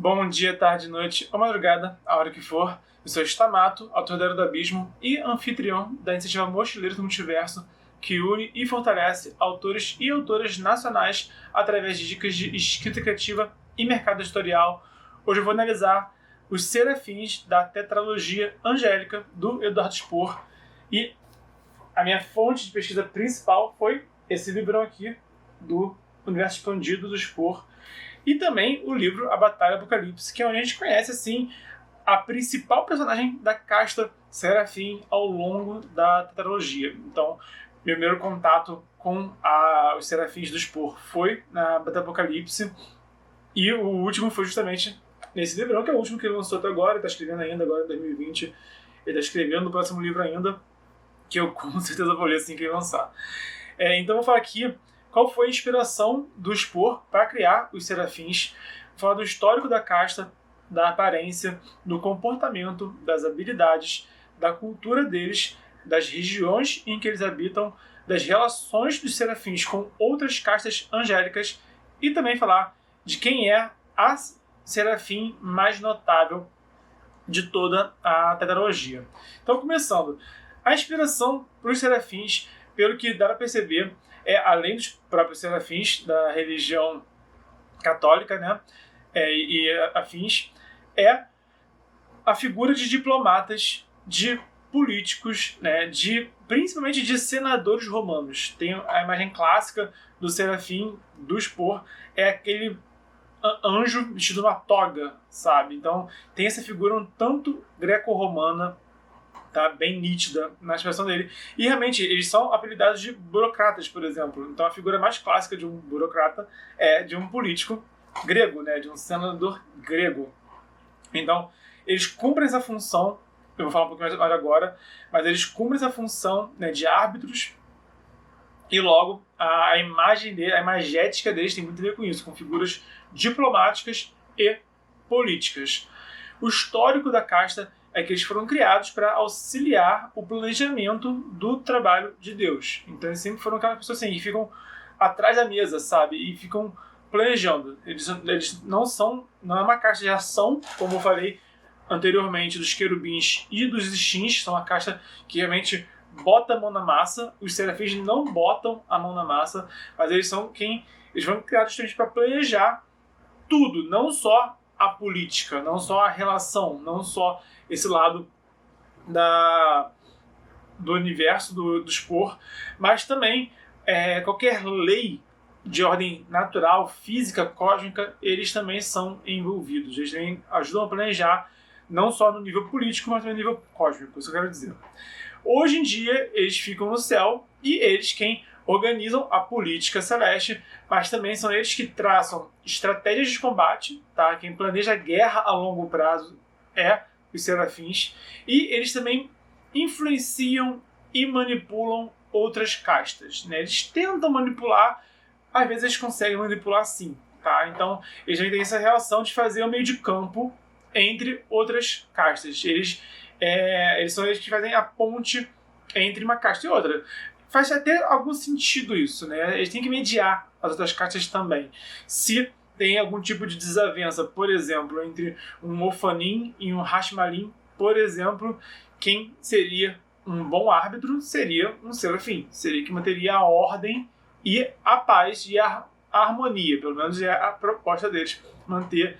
Bom dia, tarde, noite ou madrugada, a hora que for. Eu sou Stamato, autor da Era do Abismo e anfitrião da iniciativa Mochileiros do Multiverso, que une e fortalece autores e autoras nacionais através de dicas de escrita criativa e mercado editorial. Hoje eu vou analisar os serafins da tetralogia angélica do Eduardo Spohr, e a minha fonte de pesquisa principal foi esse livrão aqui do Universo Expandido do Spohr, e também o livro A Batalha Apocalipse, que é onde a gente conhece assim a principal personagem da casta serafim ao longo da tetralogia. Então, meu primeiro contato com os serafins do Spohr foi na Batalha Apocalipse, e o último foi justamente nesse livrão, que é o último que ele lançou até agora. Ele está escrevendo ainda agora em 2020, ele está escrevendo o próximo livro ainda, que eu com certeza vou ler assim que ele lançar. Então eu vou falar aqui qual foi a inspiração do Spohr para criar os serafins. Vou falar do histórico da casta, da aparência, do comportamento, das habilidades, da cultura deles, das regiões em que eles habitam, das relações dos serafins com outras castas angélicas, e também falar de quem é a serafim mais notável de toda a tetralogia. Então, começando, a inspiração para os serafins, pelo que dá para perceber, além dos próprios serafins da religião católica, né, e afins, é a figura de diplomatas, de políticos, né, principalmente de senadores romanos. Tem a imagem clássica do serafim do Spohr, é aquele anjo vestido numa toga, sabe? Então tem essa figura um tanto greco-romana, tá bem nítida na expressão dele. E realmente eles são apelidados de burocratas, por exemplo. Então a figura mais clássica de um burocrata é de um político grego, né, de um senador grego. Então eles cumprem essa função, eu vou falar um pouquinho mais agora, mas eles cumprem essa função, né, de árbitros, e logo a imagem dele, a imagética deles tem muito a ver com isso, com figuras diplomáticas e políticas. O histórico da casta é que eles foram criados para auxiliar o planejamento do trabalho de Deus. Então eles sempre foram aquelas pessoas assim, que ficam atrás da mesa, sabe? E ficam planejando. Eles não é uma casta de ação, como eu falei anteriormente, dos querubins e dos estins, são uma casta que realmente bota a mão na massa. Os serafins não botam a mão na massa, mas eles foram criados justamente para planejar tudo, não só a política, não só a relação, não só esse lado do universo do Spohr, mas também qualquer lei de ordem natural, física, cósmica, eles também são envolvidos. Eles também ajudam a planejar, não só no nível político, mas também no nível cósmico, isso que eu quero dizer. Hoje em dia, eles ficam no céu, e eles quem organizam a política celeste, mas também são eles que traçam estratégias de combate, tá? Quem planeja a guerra a longo prazo é os serafins, e eles também influenciam e manipulam outras castas, né? Eles tentam manipular, às vezes eles conseguem manipular sim, tá? Então eles também têm essa relação de fazer o meio de campo entre outras castas. Eles são eles que fazem a ponte entre uma casta e outra. Faz até algum sentido isso, né? Eles têm que mediar as outras castas também. Se tem algum tipo de desavença, por exemplo, entre um Ofanim e um Hashmalim, por exemplo, quem seria um bom árbitro seria um serafim. Seria que manteria a ordem e a paz e a harmonia. Pelo menos é a proposta deles, manter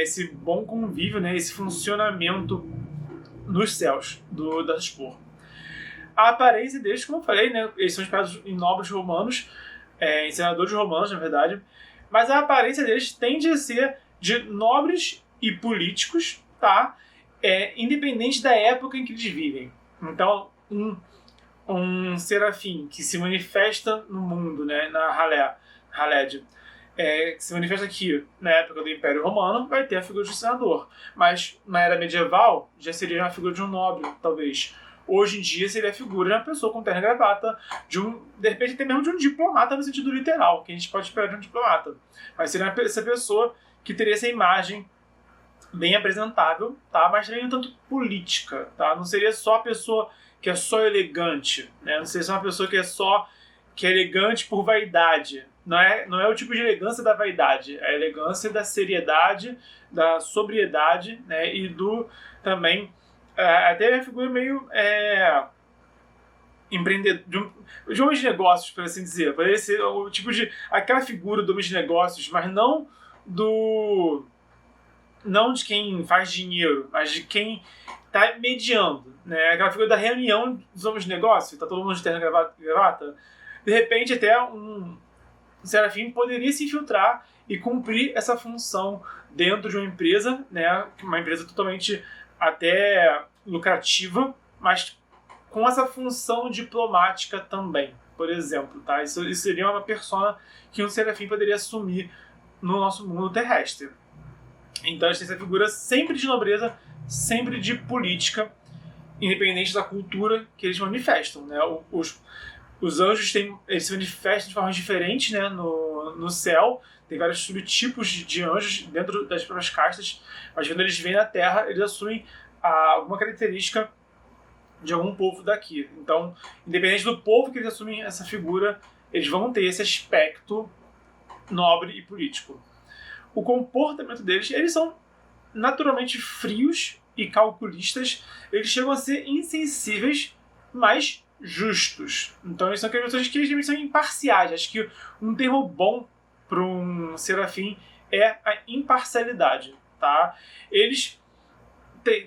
esse bom convívio, né, esse funcionamento nos céus da Spohr. A aparência deles, como eu falei, né, eles são inspirados em nobres romanos, em senadores romanos, na verdade, mas a aparência deles tende a ser de nobres e políticos, tá? Independente da época em que eles vivem. Então, um serafim que se manifesta no mundo, né, na Haled, que se manifesta aqui na época do Império Romano, vai ter a figura de um senador. Mas na era medieval, já seria uma figura de um nobre, talvez. Hoje em dia seria a figura de uma pessoa com terno e gravata, de repente até mesmo de um diplomata no sentido literal, que a gente pode esperar de um diplomata. Mas seria essa pessoa que teria essa imagem bem apresentável, tá? Mas também um tanto política, tá? Não seria só a pessoa que é só elegante, né? Não seria só uma pessoa que é elegante por vaidade, Não é o tipo de elegância da vaidade, é a elegância da seriedade, da sobriedade, né? E do também até a figura meio empreendedor, de homem de negócios, por assim dizer. Poderia ser o tipo de aquela figura do homem de negócios, mas não de quem faz dinheiro, mas de quem está mediando, né? Aquela figura da reunião dos homens de negócio, tá todo mundo de terno e gravata. De repente, até um Serafim poderia se infiltrar e cumprir essa função dentro de uma empresa, né? Uma empresa totalmente até lucrativa, mas com essa função diplomática também, por exemplo, tá? Isso seria uma persona que um Serafim poderia assumir no nosso mundo terrestre. Então a gente tem essa figura sempre de nobreza, sempre de política, independente da cultura que eles manifestam, né? Os anjos eles se manifestam de formas diferentes, né, no céu. Tem vários subtipos de anjos dentro das próprias castas, mas quando eles vêm na Terra, eles assumem alguma característica de algum povo daqui. Então, independente do povo que eles assumem essa figura, eles vão ter esse aspecto nobre e político. O comportamento deles, eles são naturalmente frios e calculistas. Eles chegam a ser insensíveis, mas justos. Então eles são aquelas pessoas que eles são imparciais. Acho que um termo bom para um serafim é a imparcialidade, tá? Eles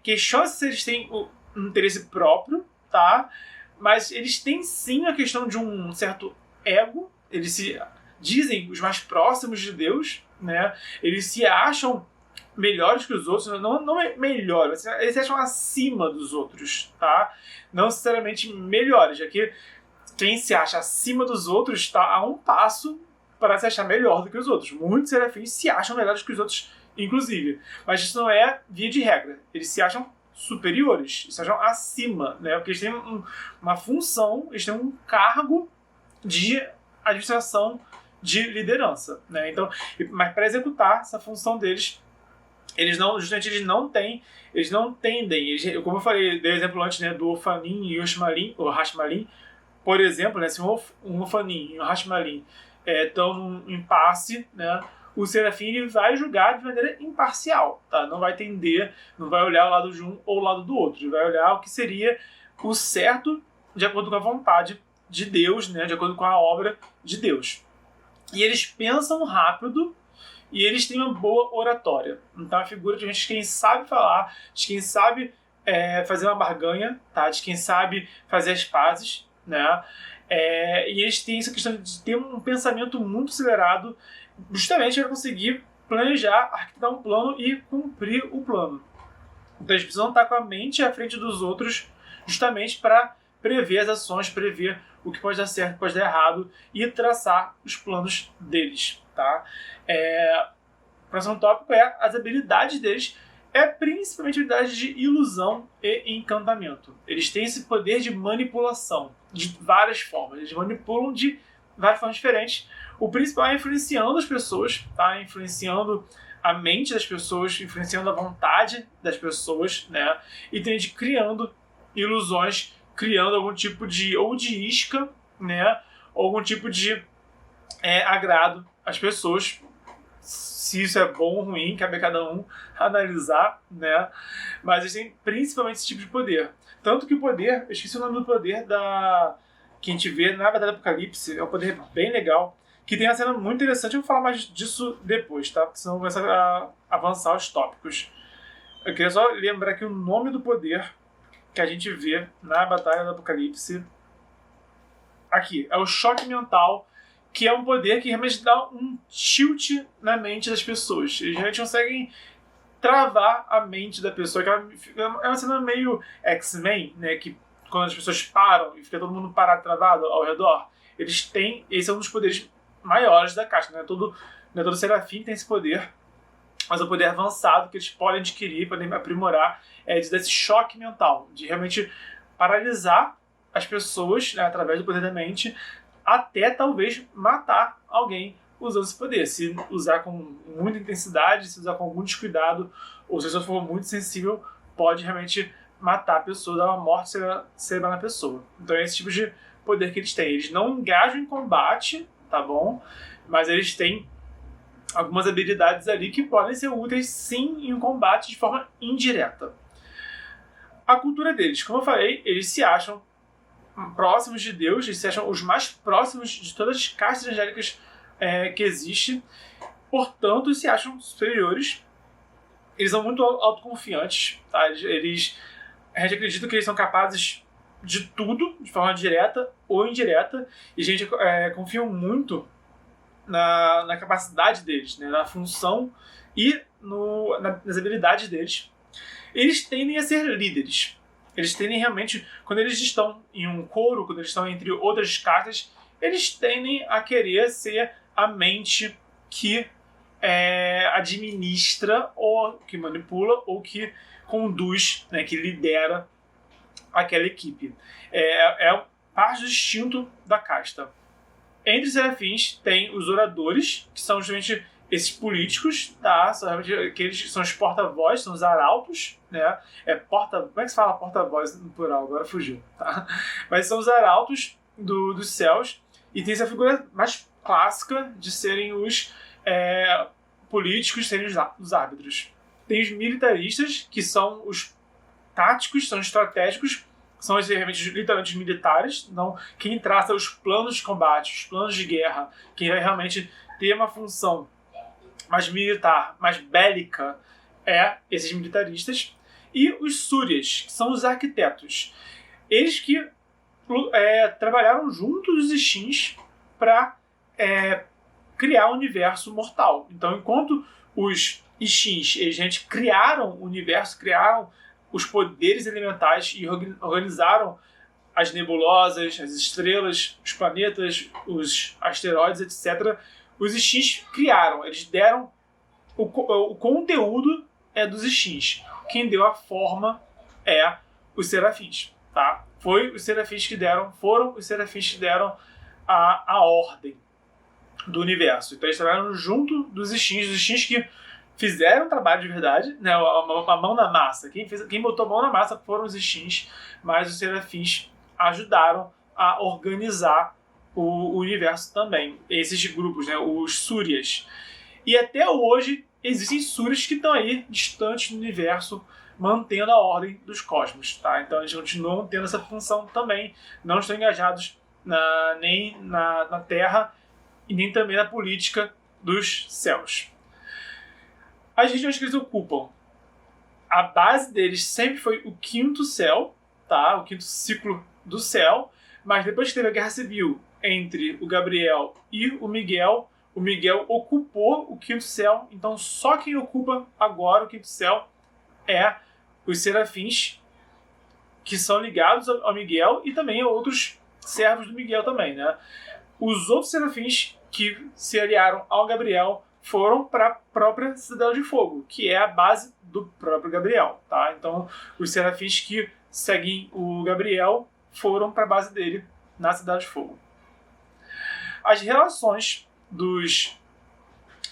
questionam se eles têm um interesse próprio, tá? Mas eles têm sim a questão de um certo ego. Eles se dizem os mais próximos de Deus, né? Eles se acham melhores que os outros, não é melhor, eles se acham acima dos outros, tá? Não necessariamente melhores, já que quem se acha acima dos outros está a um passo para se achar melhor do que os outros. Muitos serafins se acham melhores que os outros, inclusive. Mas isso não é via de regra. Eles se acham superiores, se acham acima, né? Porque eles têm uma função, eles têm um cargo de administração, de liderança, né? Então, mas para executar essa função deles, eles não tendem, como eu falei, dei exemplo antes, né, do Ophanim e o Hashmalim, por exemplo, né, se um Ophanim e um Hashmalim estão num impasse, né, o Serafim ele vai julgar de maneira imparcial, tá? Não vai tender, não vai olhar o lado de um ou o lado do outro, ele vai olhar o que seria o certo de acordo com a vontade de Deus, né, de acordo com a obra de Deus. E eles pensam rápido, e eles têm uma boa oratória. Então, a figura de gente quem sabe falar, de quem sabe fazer uma barganha, tá? De quem sabe fazer as pazes, né? E eles têm essa questão de ter um pensamento muito acelerado, justamente para conseguir planejar, arquitetar um plano e cumprir o plano. Então, eles precisam estar com a mente à frente dos outros, justamente para prever as ações, prever o que pode dar certo, o que pode dar errado e traçar os planos deles, tá? O próximo tópico é as habilidades deles, principalmente habilidade de ilusão e encantamento. Eles têm esse poder de manipulação de várias formas, eles manipulam de várias formas diferentes. O principal é influenciando as pessoas, tá? Influenciando a mente das pessoas, influenciando a vontade das pessoas, né? E tem de criando ilusões, criando algum tipo de isca, né? Ou algum tipo de agrado às pessoas. Se isso é bom ou ruim, cabe a cada um analisar, né? Mas eles têm principalmente esse tipo de poder. Tanto que o poder, eu esqueci o nome do poder que a gente vê na Batalha do Apocalipse, é um poder bem legal, que tem uma cena muito interessante. Eu vou falar mais disso depois, tá? Porque senão começa a avançar os tópicos. Eu queria só lembrar que o nome do poder que a gente vê na Batalha do Apocalipse aqui é o choque mental, que é um poder que realmente dá um tilt na mente das pessoas. Eles realmente conseguem travar a mente da pessoa. É uma cena meio X-Men, né? Que quando as pessoas param e fica todo mundo parado, travado ao redor, eles têm... Esse é um dos poderes maiores da caixa. Não é todo serafim tem esse poder, mas é um poder avançado que eles podem adquirir, podem aprimorar, de dar esse choque mental, de realmente paralisar as pessoas, né, através do poder da mente, até talvez matar alguém usando esse poder. Se usar com muita intensidade, se usar com algum descuidado, ou se a pessoa for muito sensível, pode realmente matar a pessoa, dar uma morte cerebral na pessoa. Então é esse tipo de poder que eles têm. Eles não engajam em combate, tá bom? mas eles têm algumas habilidades ali que podem ser úteis sim em um combate de forma indireta. A cultura deles, como eu falei, eles se acham próximos de Deus, eles se acham os mais próximos de todas as castas angélicas que existem, portanto se acham superiores. Eles são muito autoconfiantes, tá? A gente acredita que eles são capazes de tudo, de forma direta ou indireta, e a gente confia muito na capacidade deles, né? Na função e nas habilidades deles. Eles tendem a ser líderes. Eles tendem realmente, quando eles estão em um coro, quando eles estão entre outras castas, eles tendem a querer ser a mente que administra, ou que manipula, ou que conduz, né, que lidera aquela equipe. É parte do instinto da casta. Entre os serafins tem os oradores, que são justamente esses políticos, tá? São realmente aqueles que são os porta-voz, são os arautos, né? Como é que se fala porta-voz no plural? Agora fugiu, tá? Mas são os arautos dos céus, e tem essa figura mais clássica de serem os políticos, serem os árbitros. Tem os militaristas, que são os táticos, são estratégicos, são realmente literalmente militares, então quem traça os planos de combate, os planos de guerra, quem vai realmente ter uma função mais militar, mais bélica, esses militaristas. E os súrias, que são os arquitetos. Eles que trabalharam junto dos Ixins para criar o universo mortal. Então, enquanto os Ixins, eles criaram o universo, criaram os poderes elementais e organizaram as nebulosas, as estrelas, os planetas, os asteroides, etc. Os Ixins criaram, eles deram o conteúdo dos Ixins. Quem deu a forma os serafins, tá? Foram os serafins que deram a ordem do universo. Então eles trabalharam junto dos Ixins que fizeram trabalho de verdade, né? A mão na massa. Quem botou a mão na massa foram os Ixins, mas os serafins ajudaram a organizar o universo também. Esses grupos, né? Os súrias. E até hoje existem súrias que estão aí distantes do universo, mantendo a ordem dos cosmos, tá? Então eles continuam tendo essa função também, não estão engajados nem na Terra e nem também na política dos céus. As regiões que eles ocupam, a base deles sempre foi o quinto céu, tá? O quinto ciclo do céu, mas depois que teve a guerra civil entre o Gabriel e o Miguel ocupou o quinto céu, então só quem ocupa agora o quinto céu é os serafins, que são ligados ao Miguel, e também a outros servos do Miguel também, né? Os outros serafins que se aliaram ao Gabriel foram para a própria Cidadela de Fogo, que é a base do próprio Gabriel, tá? Então, os serafins que seguem o Gabriel foram para a base dele na Cidade de Fogo. As relações dos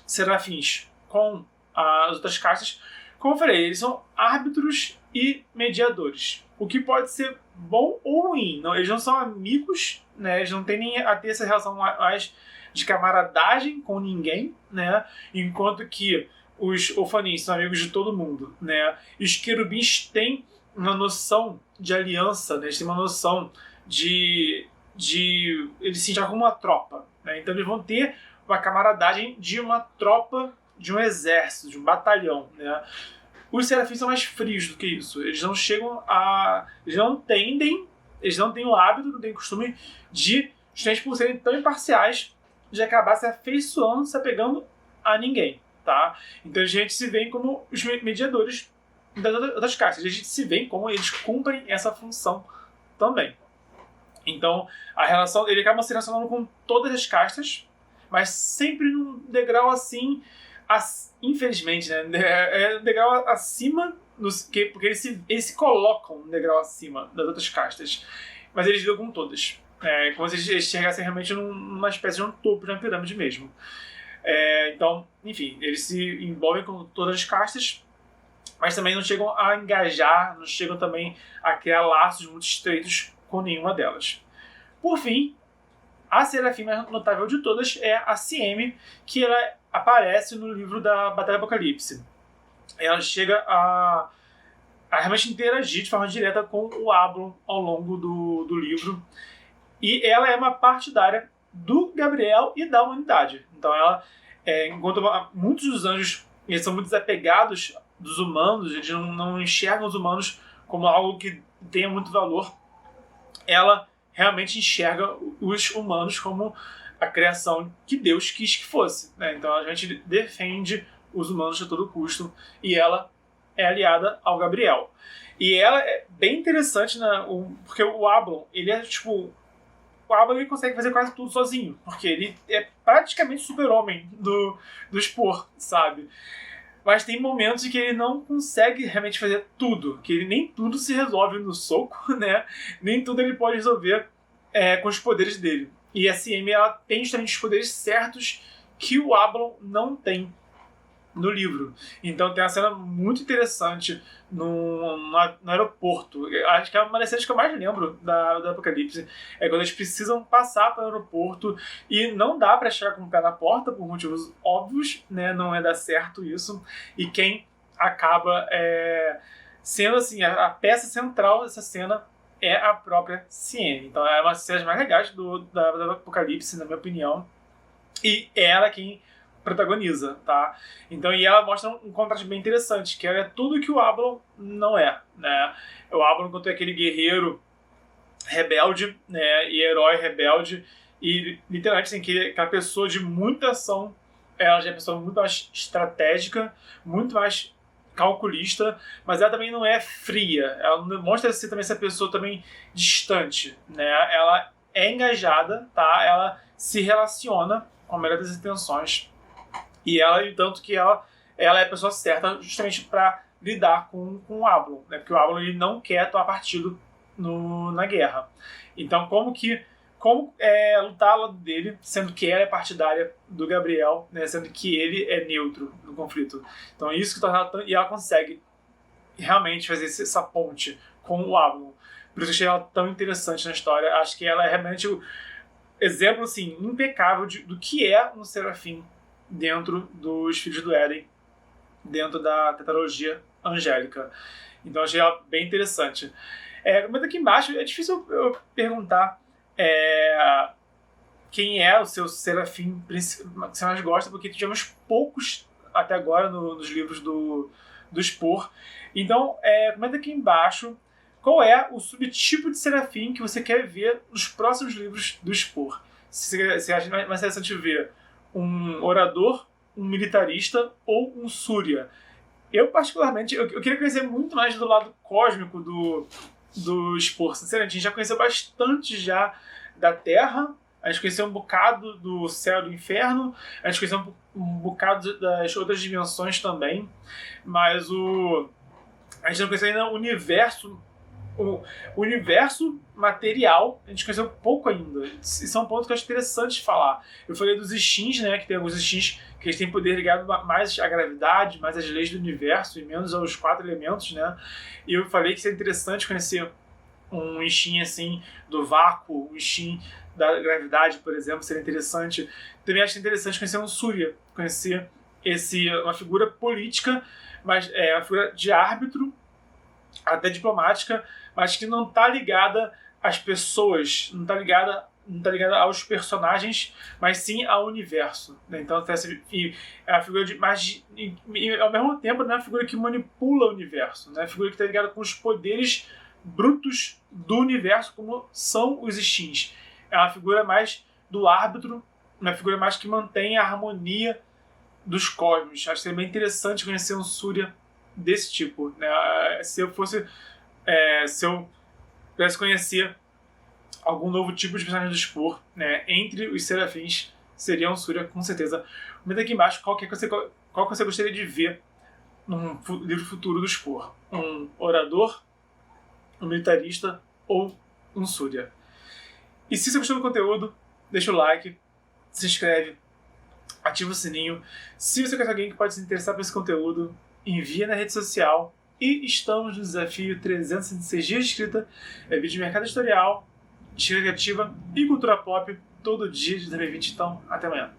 serafins com as outras castas, como eu falei, eles são árbitros e mediadores, o que pode ser bom ou ruim. Eles não são amigos, né? Eles não têm nem a ter essa relação mais de camaradagem com ninguém, né? Enquanto que os Ofanins são amigos de todo mundo, né? E os querubins têm uma noção de aliança, né? Eles têm uma noção de eles se sentem como uma tropa, né? Então eles vão ter uma camaradagem de uma tropa, de um exército, de um batalhão, né? Os serafins são mais frios do que isso. Eles não chegam a... Eles não têm o hábito, não têm o costume de, justamente por serem tão imparciais, de acabar se afeiçoando, se apegando a ninguém, tá? Então a gente se vê como os mediadores das castas. A gente se vê como eles cumprem essa função também. Então a relação, ele acaba se relacionando com todas as castas, mas sempre num degrau assim, infelizmente, né? É um degrau acima, porque eles se colocam um degrau acima das outras castas, mas eles lidam com todas. Como se eles chegassem realmente numa espécie de um topo de uma pirâmide mesmo. Então, enfim, eles se envolvem com todas as castas, mas também não chegam a engajar, não chegam também a criar laços muito estreitos com nenhuma delas. Por fim, A Serafim mais notável de todas é a Cieme, que ela aparece no livro da Batalha do Apocalipse. Ela chega a realmente interagir de forma direta com o Ablon ao longo do livro. E ela é uma partidária do Gabriel e da humanidade. Então ela, enquanto muitos dos anjos eles são muito desapegados dos humanos, eles não enxergam os humanos como algo que tenha muito valor, ela realmente enxerga os humanos como a criação que Deus quis que fosse, né? Então a gente defende os humanos a todo custo e ela é aliada ao Gabriel. E ela é bem interessante, porque o Ablon, ele é tipo... O Ablon ele consegue fazer quase tudo sozinho, porque ele é praticamente super-homem do Spor, sabe? Mas tem momentos em que ele não consegue realmente fazer tudo, que ele nem tudo se resolve no soco, né? Nem tudo ele pode resolver com os poderes dele. E a Cieme, ela tem justamente os poderes certos que o Ablon não tem no livro. Então tem uma cena muito interessante no aeroporto. Acho que é uma das cenas que eu mais lembro do Apocalipse. É quando eles precisam passar para o aeroporto e não dá para chegar com o pé na porta por motivos óbvios, né? Não é dar certo isso. E quem acaba sendo assim, a peça central dessa cena é a própria Cieme. Então é uma das cenas mais legais do Apocalipse, na minha opinião. E ela quem protagoniza, tá? Então, e ela mostra um contraste bem interessante, que ela é tudo que o Ablon não é, né? O Ablon, enquanto é aquele guerreiro rebelde, né? E herói rebelde, e literalmente tem aquela pessoa de muita ação, ela já é uma pessoa muito mais estratégica, muito mais calculista, mas ela também não é fria, ela mostra ser também essa pessoa também distante, né? Ela é engajada, tá? Ela se relaciona com a melhor das intenções. E ela, entanto, que ela é a pessoa certa justamente para lidar com o Ablon, né? Porque o Ablon ele não quer tomar partido na guerra. Então, como lutar ao lado dele, sendo que ela é partidária do Gabriel, né? Sendo que ele é neutro no conflito. Então, isso que torna ela e ela consegue realmente fazer essa ponte com o Ablon. Por isso eu achei ela tão interessante na história. Acho que ela é realmente o exemplo assim, impecável do que é um serafim dentro dos Filhos do Éden, dentro da tetralogia angélica. Então achei ela bem interessante. Mas aqui embaixo é difícil eu perguntar quem é o seu serafim que você mais gosta, porque tivemos poucos até agora nos livros do Spor. Então comenta aqui embaixo qual é o subtipo de serafim que você quer ver nos próximos livros do Spor. Se você acha mais interessante ver um orador, um militarista ou um Súria. Eu, particularmente, eu queria conhecer muito mais do lado cósmico do Spor. Sinceramente, a gente já conheceu bastante já da Terra, a gente conheceu um bocado do céu e do inferno, a gente conheceu um bocado das outras dimensões também, mas a gente não conheceu ainda o universo material, a gente conheceu pouco ainda. Isso é um ponto que eu acho interessante falar. Eu falei dos Ishins, né, que tem alguns Ishins que eles têm poder ligado mais à gravidade, mais às leis do universo e menos aos 4 elementos, né? E eu falei que seria interessante conhecer um Ishin assim do vácuo, um Ishin da gravidade, por exemplo, seria interessante. Também acho interessante conhecer um Súria, conhecer uma figura política, mas uma figura de árbitro, até diplomática, mas que não está ligada às pessoas, não está ligada aos personagens, mas sim ao universo, né? Então é uma figura e ao mesmo tempo não é uma figura que manipula o universo, né? É uma figura que está ligada com os poderes brutos do universo, como são os Ishins. É uma figura mais do árbitro, uma figura mais que mantém a harmonia dos cosmos. Acho que seria bem interessante conhecer um Súria desse tipo, né? Se eu pudesse conhecer algum novo tipo de personagem do Spor, né, entre os serafins, seria um Súria, com certeza. Comenta aqui embaixo qual que você gostaria de ver num livro futuro do Spor. Um orador, um militarista ou um Súria. E se você gostou do conteúdo, deixa o like, se inscreve, ativa o sininho. Se você conhece alguém que pode se interessar por esse conteúdo, envia na rede social. E estamos no desafio 366 dias de escrita, vídeo de mercado editorial, escrita criativa e cultura pop todo dia de 2020. Então, até amanhã.